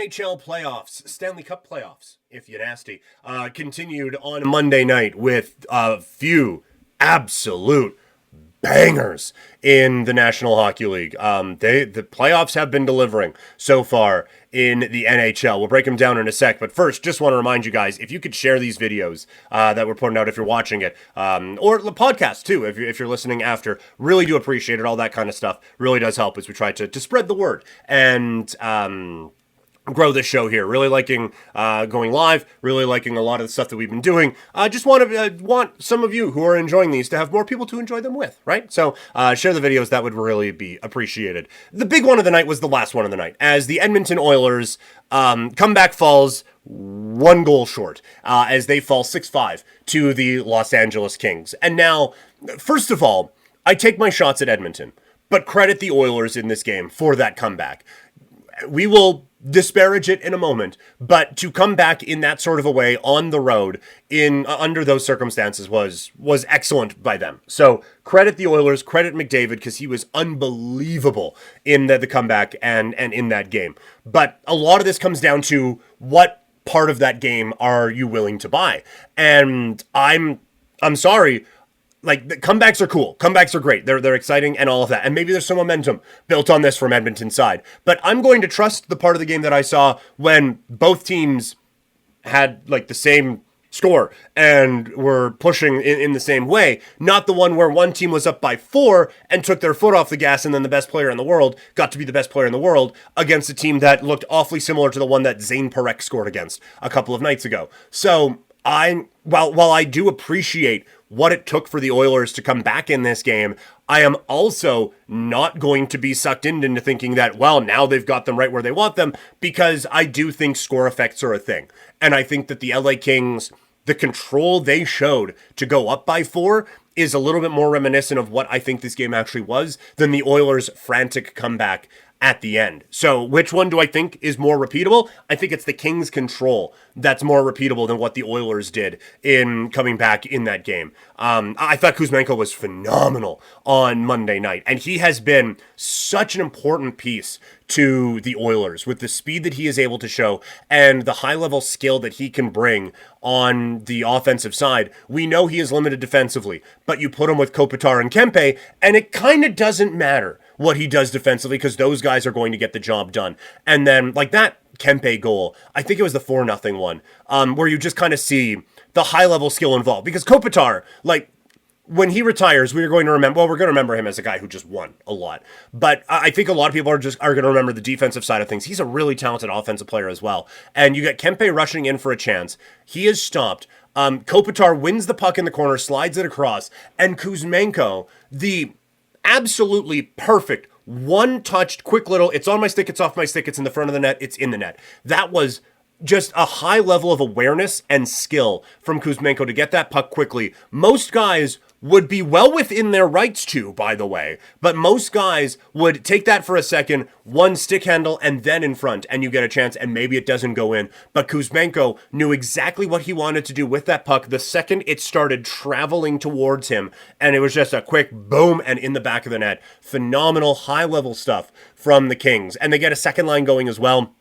NHL playoffs, Stanley Cup playoffs, if you're nasty, continued on Monday night with a few absolute bangers in the National Hockey League. The playoffs have been delivering so far in the NHL. We'll break them down in a sec, but first, just want to remind you guys, if you could share these videos that we're putting out if you're watching it, or the podcast too, if you're listening after, really do appreciate it. All that kind of stuff really does help as we try to spread the word and grow this show here. Really liking going live, really liking a lot of the stuff that we've been doing. I just want some of you who are enjoying these to have more people to enjoy them with, right? So share the videos. That would really be appreciated. The big one of the night was the last one of the night, as the Edmonton Oilers comeback falls one goal short as they fall 6-5 to the Los Angeles Kings. And now, first of all, I take my shots at Edmonton, but credit the Oilers in this game for that comeback. We will disparage it in a moment, but to come back in that sort of a way on the road in under those circumstances was excellent by them. So credit the Oilers, credit McDavid, because he was unbelievable in the comeback and in that game. But a lot of this comes down to what part of that game are you willing to buy? And I'm sorry. Like, the comebacks are cool. Comebacks are great. They're exciting and all of that. And maybe there's some momentum built on this from Edmonton's side. But I'm going to trust the part of the game that I saw when both teams had, like, the same score and were pushing in the same way. Not the one where one team was up by 4 and took their foot off the gas, and then the best player in the world got to be the best player in the world against a team that looked awfully similar to the one that Zane Parekh scored against a couple of nights ago. So while I do appreciate what it took for the Oilers to come back in this game, I am also not going to be sucked into thinking that, well, now they've got them right where they want them, because I do think score effects are a thing. And I think that the LA Kings, the control they showed to go up by 4 is a little bit more reminiscent of what I think this game actually was than the Oilers' frantic comeback at the end. So which one do I think is more repeatable? I think it's the Kings' control that's more repeatable than what the Oilers did in coming back in that game. I thought Kuzmenko was phenomenal on Monday night, and he has been such an important piece to the Oilers with the speed that he is able to show and the high-level skill that he can bring on the offensive side. We know he is limited defensively, but you put him with Kopitar and Kempe, and it kind of doesn't matter what he does defensively, because those guys are going to get the job done. And then, like that Kempe goal, I think it was the 4-0 one, where you just kind of see the high-level skill involved. Because Kopitar, like, when he retires, we're going to remember him as a guy who just won a lot. But I think a lot of people are going to remember the defensive side of things. He's a really talented offensive player as well. And you get Kempe rushing in for a chance. He is stopped. Kopitar wins the puck in the corner, slides it across, and Kuzmenko, the absolutely perfect one-touched, quick little, it's on my stick, it's off my stick, it's in the front of the net, it's in the net. That was just a high level of awareness and skill from Kuzmenko to get that puck quickly. Most guys would be well within their rights to, by the way, but most guys would take that for a second, one stick handle, and then in front, and you get a chance, and maybe it doesn't go in. But Kuzmenko knew exactly what he wanted to do with that puck the second it started traveling towards him, and it was just a quick boom and in the back of the net. Phenomenal high-level stuff from the Kings, and they get a second line going as well.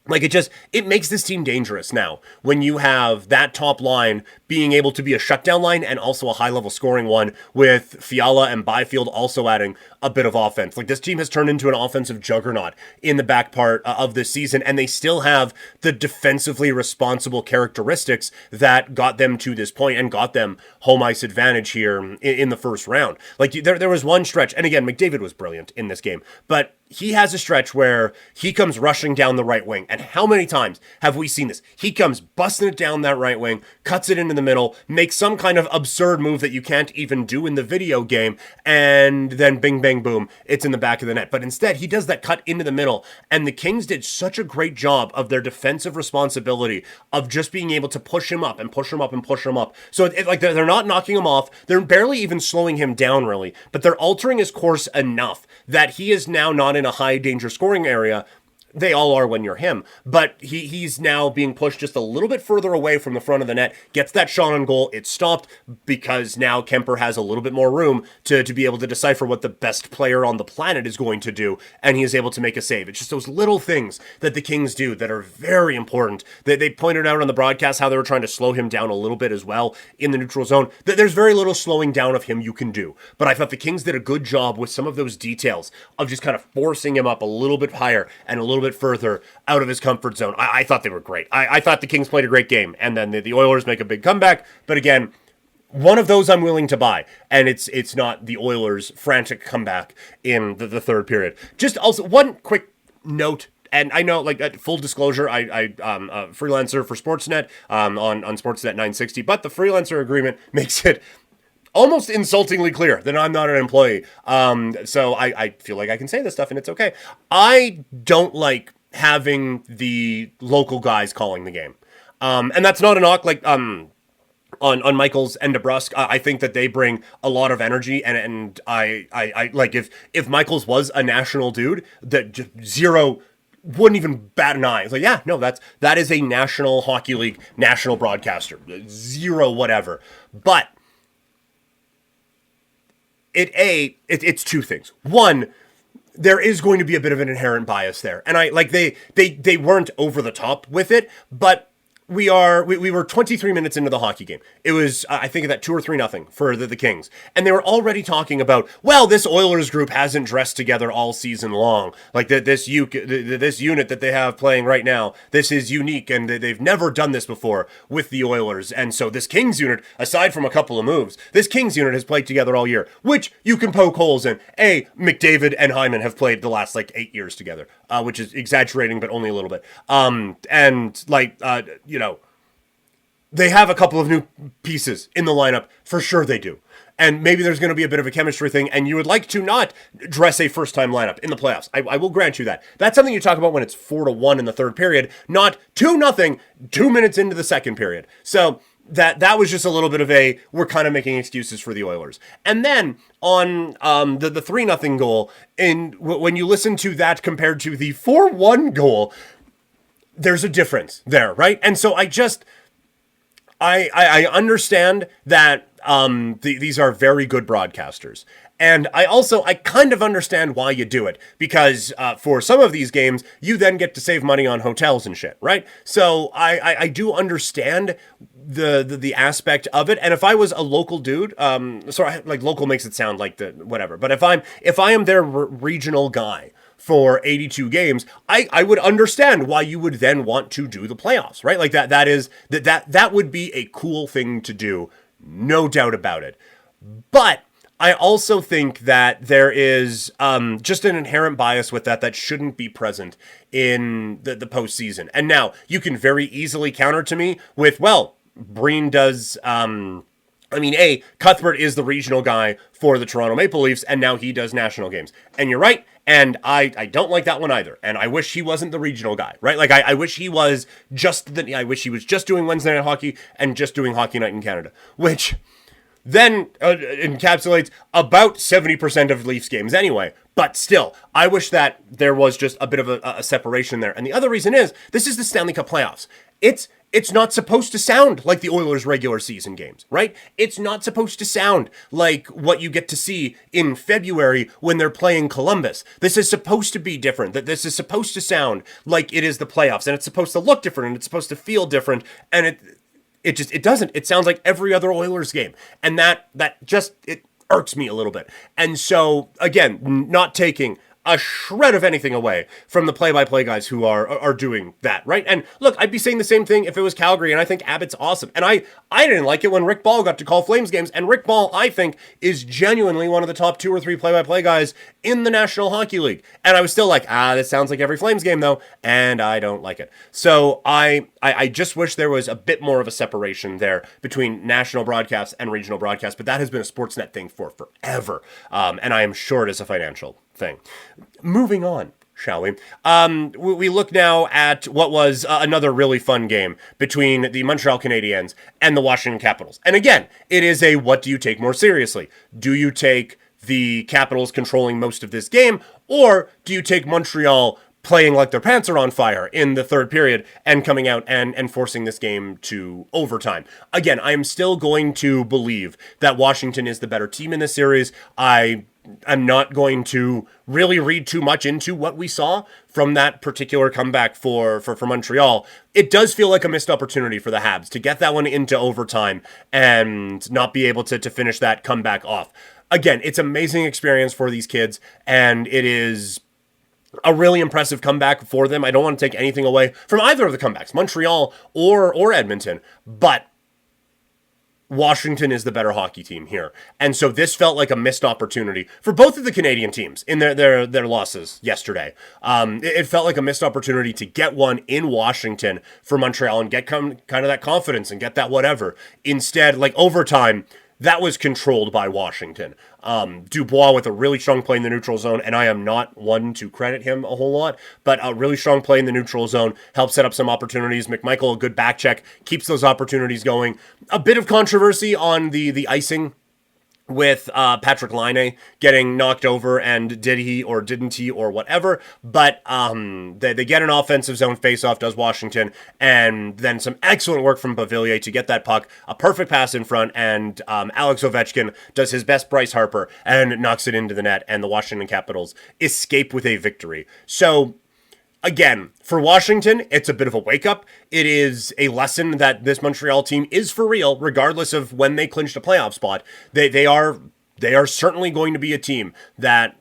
Like, it makes this team dangerous now when you have that top line being able to be a shutdown line and also a high-level scoring one, with Fiala and Byfield also adding a bit of offense. Like, this team has turned into an offensive juggernaut in the back part of this season, and they still have the defensively responsible characteristics that got them to this point and got them home ice advantage here in the first round. Like, there was one stretch, and again, McDavid was brilliant in this game, but he has a stretch where he comes rushing down the right wing. And how many times have we seen this? He comes busting it down that right wing, cuts it into the middle, makes some kind of absurd move that you can't even do in the video game, and then bing, bang, boom, it's in the back of the net. But instead, he does that cut into the middle, and the Kings did such a great job of their defensive responsibility of just being able to push him up and push him up and push him up. So like they're not knocking him off. They're barely even slowing him down, really, but they're altering his course enough that he is now not in a high danger scoring area, they all are when you're him, but he's now being pushed just a little bit further away from the front of the net, gets that shot on goal, it's stopped because now Kemper has a little bit more room to be able to decipher what the best player on the planet is going to do, and he is able to make a save. It's just those little things that the Kings do that are very important. They pointed out on the broadcast how they were trying to slow him down a little bit as well in the neutral zone. There's very little slowing down of him you can do, but I thought the Kings did a good job with some of those details of just kind of forcing him up a little bit higher and a little bit further out of his comfort zone. I thought they were great. I thought the Kings played a great game, and then the Oilers make a big comeback. But again, one of those I'm willing to buy, and it's not the Oilers' frantic comeback in the third period. Just also one quick note. And I know, like, full disclosure, I'm a freelancer for Sportsnet on Sportsnet 960, but the freelancer agreement makes it almost insultingly clear that I'm not an employee. So I feel like I can say this stuff and it's okay. I don't like having the local guys calling the game. And that's not a knock, like, on Michaels and DeBrusk. I think that they bring a lot of energy, and I like, if Michaels was a national dude, that just zero wouldn't even bat an eye. It's like, yeah, no, that is a National Hockey League national broadcaster. Zero whatever. But it's two things. One, there is going to be a bit of an inherent bias there. And they weren't over the top with it, but we were 23 minutes into the hockey game. It was, I think, that 2 or 3-0 for the Kings. And they were already talking about, well, this Oilers group hasn't dressed together all season long. Like, this unit that they have playing right now, this is unique, and they've never done this before with the Oilers. And so this Kings unit, aside from a couple of moves, this Kings unit has played together all year, which you can poke holes in. McDavid and Hyman have played the last, 8 years together, which is exaggerating, but only a little bit. They have a couple of new pieces in the lineup. For sure they do. And maybe there's going to be a bit of a chemistry thing, and you would like to not dress a first-time lineup in the playoffs. I will grant you that. That's something you talk about when it's 4-1 in the third period, not 2-0 2 minutes into the second period. So that was just a little bit of we're kind of making excuses for the Oilers. And then on the 3-0 goal, when you listen to that compared to the 4-1 goal, there's a difference there, right? And so I understand that these are very good broadcasters. And I kind of understand why you do it, because for some of these games, you then get to save money on hotels and shit, right? So I do understand the aspect of it. And if I was a local dude, local makes it sound like whatever. But if I am their regional guy for 82 games, I would understand why you would then want to do the playoffs, right? Like that would be a cool thing to do, no doubt about it. But I also think that there is just an inherent bias with that shouldn't be present in the postseason. And now you can very easily counter to me with, well, Breen does, Cuthbert is the regional guy for the Toronto Maple Leafs, and now he does national games. And you're right, and I don't like that one either. And I wish he wasn't the regional guy, right? Like, I wish he was just doing Wednesday Night Hockey and just doing Hockey Night in Canada, which then encapsulates about 70% of Leafs games anyway. But still, I wish that there was just a bit of a separation there. And the other reason is, this is the Stanley Cup Playoffs. It's not supposed to sound like the Oilers' regular season games, right? It's not supposed to sound like what you get to see in February when they're playing Columbus. This is supposed to be different. That this is supposed to sound like it is the playoffs, and it's supposed to look different, and it's supposed to feel different, and it doesn't. It sounds like every other Oilers game, and that irks me a little bit. And so, again, not taking a shred of anything away from the play-by-play guys who are doing that, right? And look, I'd be saying the same thing if it was Calgary, and I think Abbott's awesome. And I didn't like it when Rick Ball got to call Flames games, and Rick Ball, I think, is genuinely one of the top 2 or 3 play-by-play guys in the National Hockey League. And I was still like, this sounds like every Flames game, though, and I don't like it. So I just wish there was a bit more of a separation there between national broadcasts and regional broadcasts, but that has been a Sportsnet thing for forever, and I am sure it is a financial thing. Moving on, shall we? We look now at what was another really fun game between the Montreal Canadiens and the Washington Capitals. And again, it is what do you take more seriously? Do you take the Capitals controlling most of this game, or do you take Montreal playing like their pants are on fire in the third period and coming out and forcing this game to overtime. Again, I am still going to believe that Washington is the better team in this series. I'm not going to really read too much into what we saw from that particular comeback for Montreal. It does feel like a missed opportunity for the Habs to get that one into overtime and not be able to finish that comeback off. Again, it's an amazing experience for these kids, and it is a really impressive comeback for them. I don't want to take anything away from either of the comebacks, Montreal or Edmonton, but Washington is the better hockey team here. And so this felt like a missed opportunity for both of the Canadian teams in their losses yesterday. It felt like a missed opportunity to get one in Washington for Montreal and get kind of that confidence and get that whatever. Instead, like overtime, that was controlled by Washington. Dubois with a really strong play in the neutral zone, and I am not one to credit him a whole lot, but a really strong play in the neutral zone helped set up some opportunities. McMichael, a good back check, keeps those opportunities going. A bit of controversy on the icing with Patrick Laine getting knocked over, and did he or didn't he or whatever, but they get an offensive zone faceoff, does Washington, and then some excellent work from Beauvillier to get that puck, a perfect pass in front, and Alex Ovechkin does his best Bryce Harper and knocks it into the net, and the Washington Capitals escape with a victory. So again, for Washington, it's a bit of a wake-up. It is a lesson that this Montreal team is for real, regardless of when they clinched a playoff spot. They are certainly going to be a team that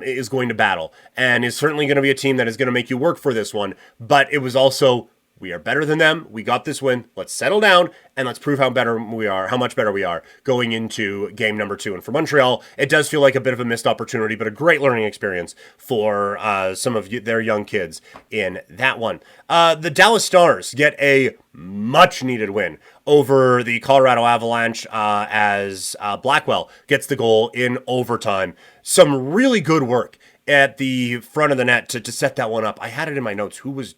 is going to battle, and is certainly going to be a team that is going to make you work for this one. But it was also, we are better than them. We got this win. Let's settle down and let's prove how much better we are going into game number 2. And for Montreal, it does feel like a bit of a missed opportunity, but a great learning experience for some of their young kids in that one. The Dallas Stars get a much needed win over the Colorado Avalanche as Blackwell gets the goal in overtime. Some really good work at the front of the net to set that one up. I had it in my notes. Who was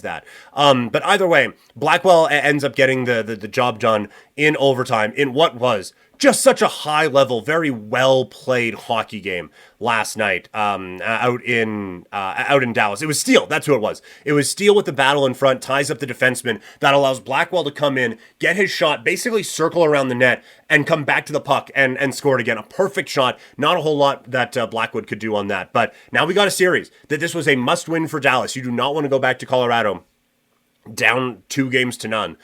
that? But either way, Blackwell ends up getting the job done in overtime in what was just such a high level, very well played hockey game last night out in Dallas. It was Steele. That's who it was. It was Steele with the battle in front, ties up the defenseman. That allows Blackwell to come in, get his shot, basically circle around the net, and come back to the puck and score it again. A perfect shot. Not a whole lot that Blackwood could do on that. But now we got a series that this was a must win for Dallas. You do not want to go back to Colorado down 2-0.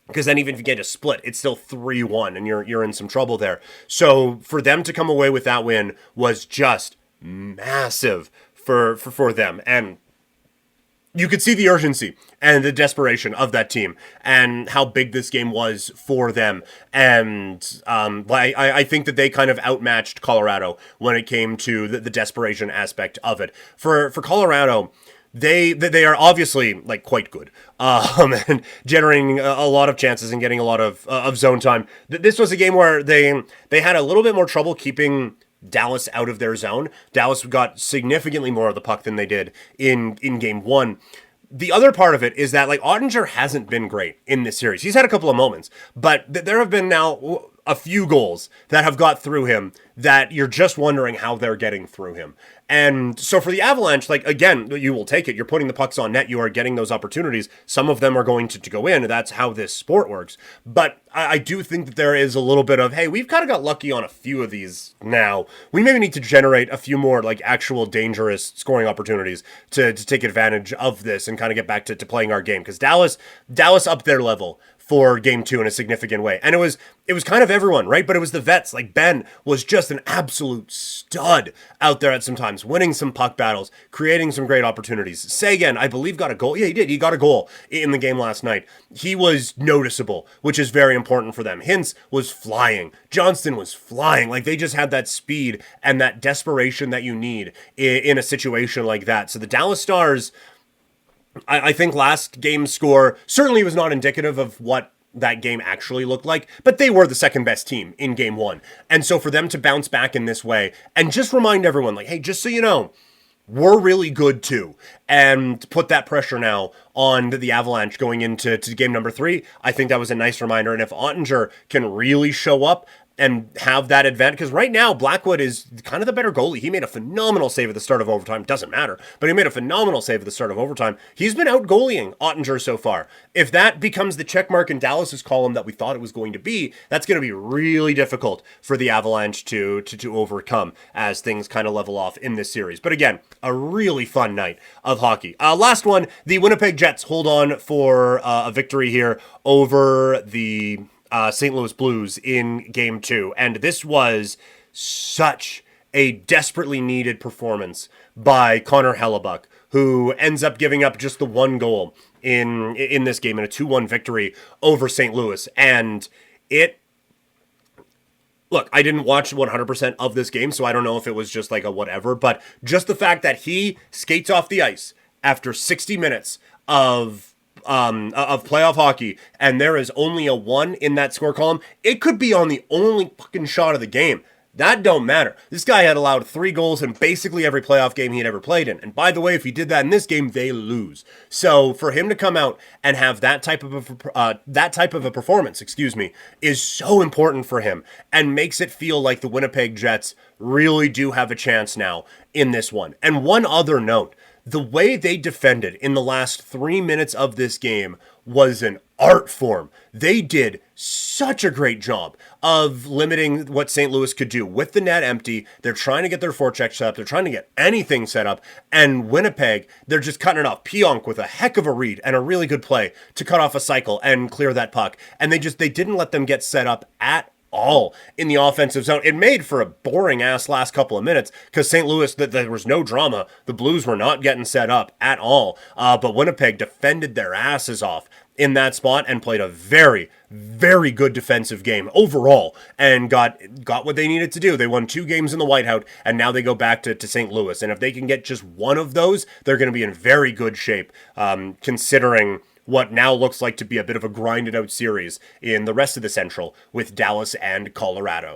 Because then even if you get a split, it's still 3-1, and you're in some trouble there. So for them to come away with that win was just massive for them. And you could see the urgency and the desperation of that team and how big this game was for them. And I think that they kind of outmatched Colorado when it came to the desperation aspect of it. For Colorado, They are obviously like quite good, and generating a lot of chances and getting a lot of zone time. This was a game where they had a little bit more trouble keeping Dallas out of their zone. Dallas got significantly more of the puck than they did in game 1. The other part of it is that like Ottinger hasn't been great in this series. He's had a couple of moments, but there have been now a few goals that have got through him that you're just wondering how they're getting through him. And so for the Avalanche, like, again, you will take it. You're putting the pucks on net. You are getting those opportunities. Some of them are going to go in. That's how this sport works. But I do think that there is a little bit of, hey, we've kind of got lucky on a few of these now. We maybe need to generate a few more, like, actual dangerous scoring opportunities to take advantage of this and kind of get back to playing our game. Because Dallas upped their level for game 2 in a significant way. And it was kind of everyone, right? But it was the vets. Like Ben was just an absolute stud out there at some times, winning some puck battles, creating some great opportunities. Seguin, I believe, got a goal. Yeah, he did. He got a goal in the game last night. He was noticeable, which is very important for them. Hintz was flying. Johnston was flying. Like, they just had that speed and that desperation that you need in a situation like that. So the Dallas Stars, I think last game's score certainly was not indicative of what that game actually looked like, but they were the second best team in game 1. And so for them to bounce back in this way and just remind everyone, like, hey, just so you know, we're really good too. And put that pressure now on the Avalanche going into game number 3. I think that was a nice reminder. And if Ottinger can really show up, and have that advantage. Because right now, Blackwood is kind of the better goalie. He made a phenomenal save at the start of overtime. Doesn't matter, but he made a phenomenal save at the start of overtime. He's been out goalieing Ottinger so far. If that becomes the check mark in Dallas's column that we thought it was going to be, that's going to be really difficult for the Avalanche to overcome as things kind of level off in this series. But again, a really fun night of hockey. Last one, the Winnipeg Jets hold on for a victory here over the St. Louis Blues in Game 2. And this was such a desperately needed performance by Connor Hellebuck, who ends up giving up just the one goal in this game in a 2-1 victory over St. Louis. And look, I didn't watch 100% of this game, so I don't know if it was just like a whatever, but just the fact that he skates off the ice after 60 minutes of playoff hockey, and there is only a 1 in that score column, it could be on the only fucking shot of the game. That don't matter. This guy had allowed 3 goals in basically every playoff game he had ever played in. And by the way, if he did that in this game, they lose. So for him to come out and have that type of a performance, is so important for him and makes it feel like the Winnipeg Jets really do have a chance now in this one. And one other note, the way they defended in the last 3 minutes of this game was an art form. They did such a great job of limiting what St. Louis could do with the net empty. They're trying to get their forecheck set up. They're trying to get anything set up. And Winnipeg, they're just cutting it off. Pionk with a heck of a read and a really good play to cut off a cycle and clear that puck. And they didn't let them get set up at all in the offensive zone. It made for a boring ass last couple of minutes because St. Louis, there was no drama. The Blues were not getting set up at all. But Winnipeg defended their asses off in that spot and played a very, very good defensive game overall and got what they needed to do. They won 2 games in the whiteout, and now they go back to St. Louis. And if they can get just one of those, they're going to be in very good shape, considering what now looks like to be a bit of a grinded out series in the rest of the Central with Dallas and Colorado.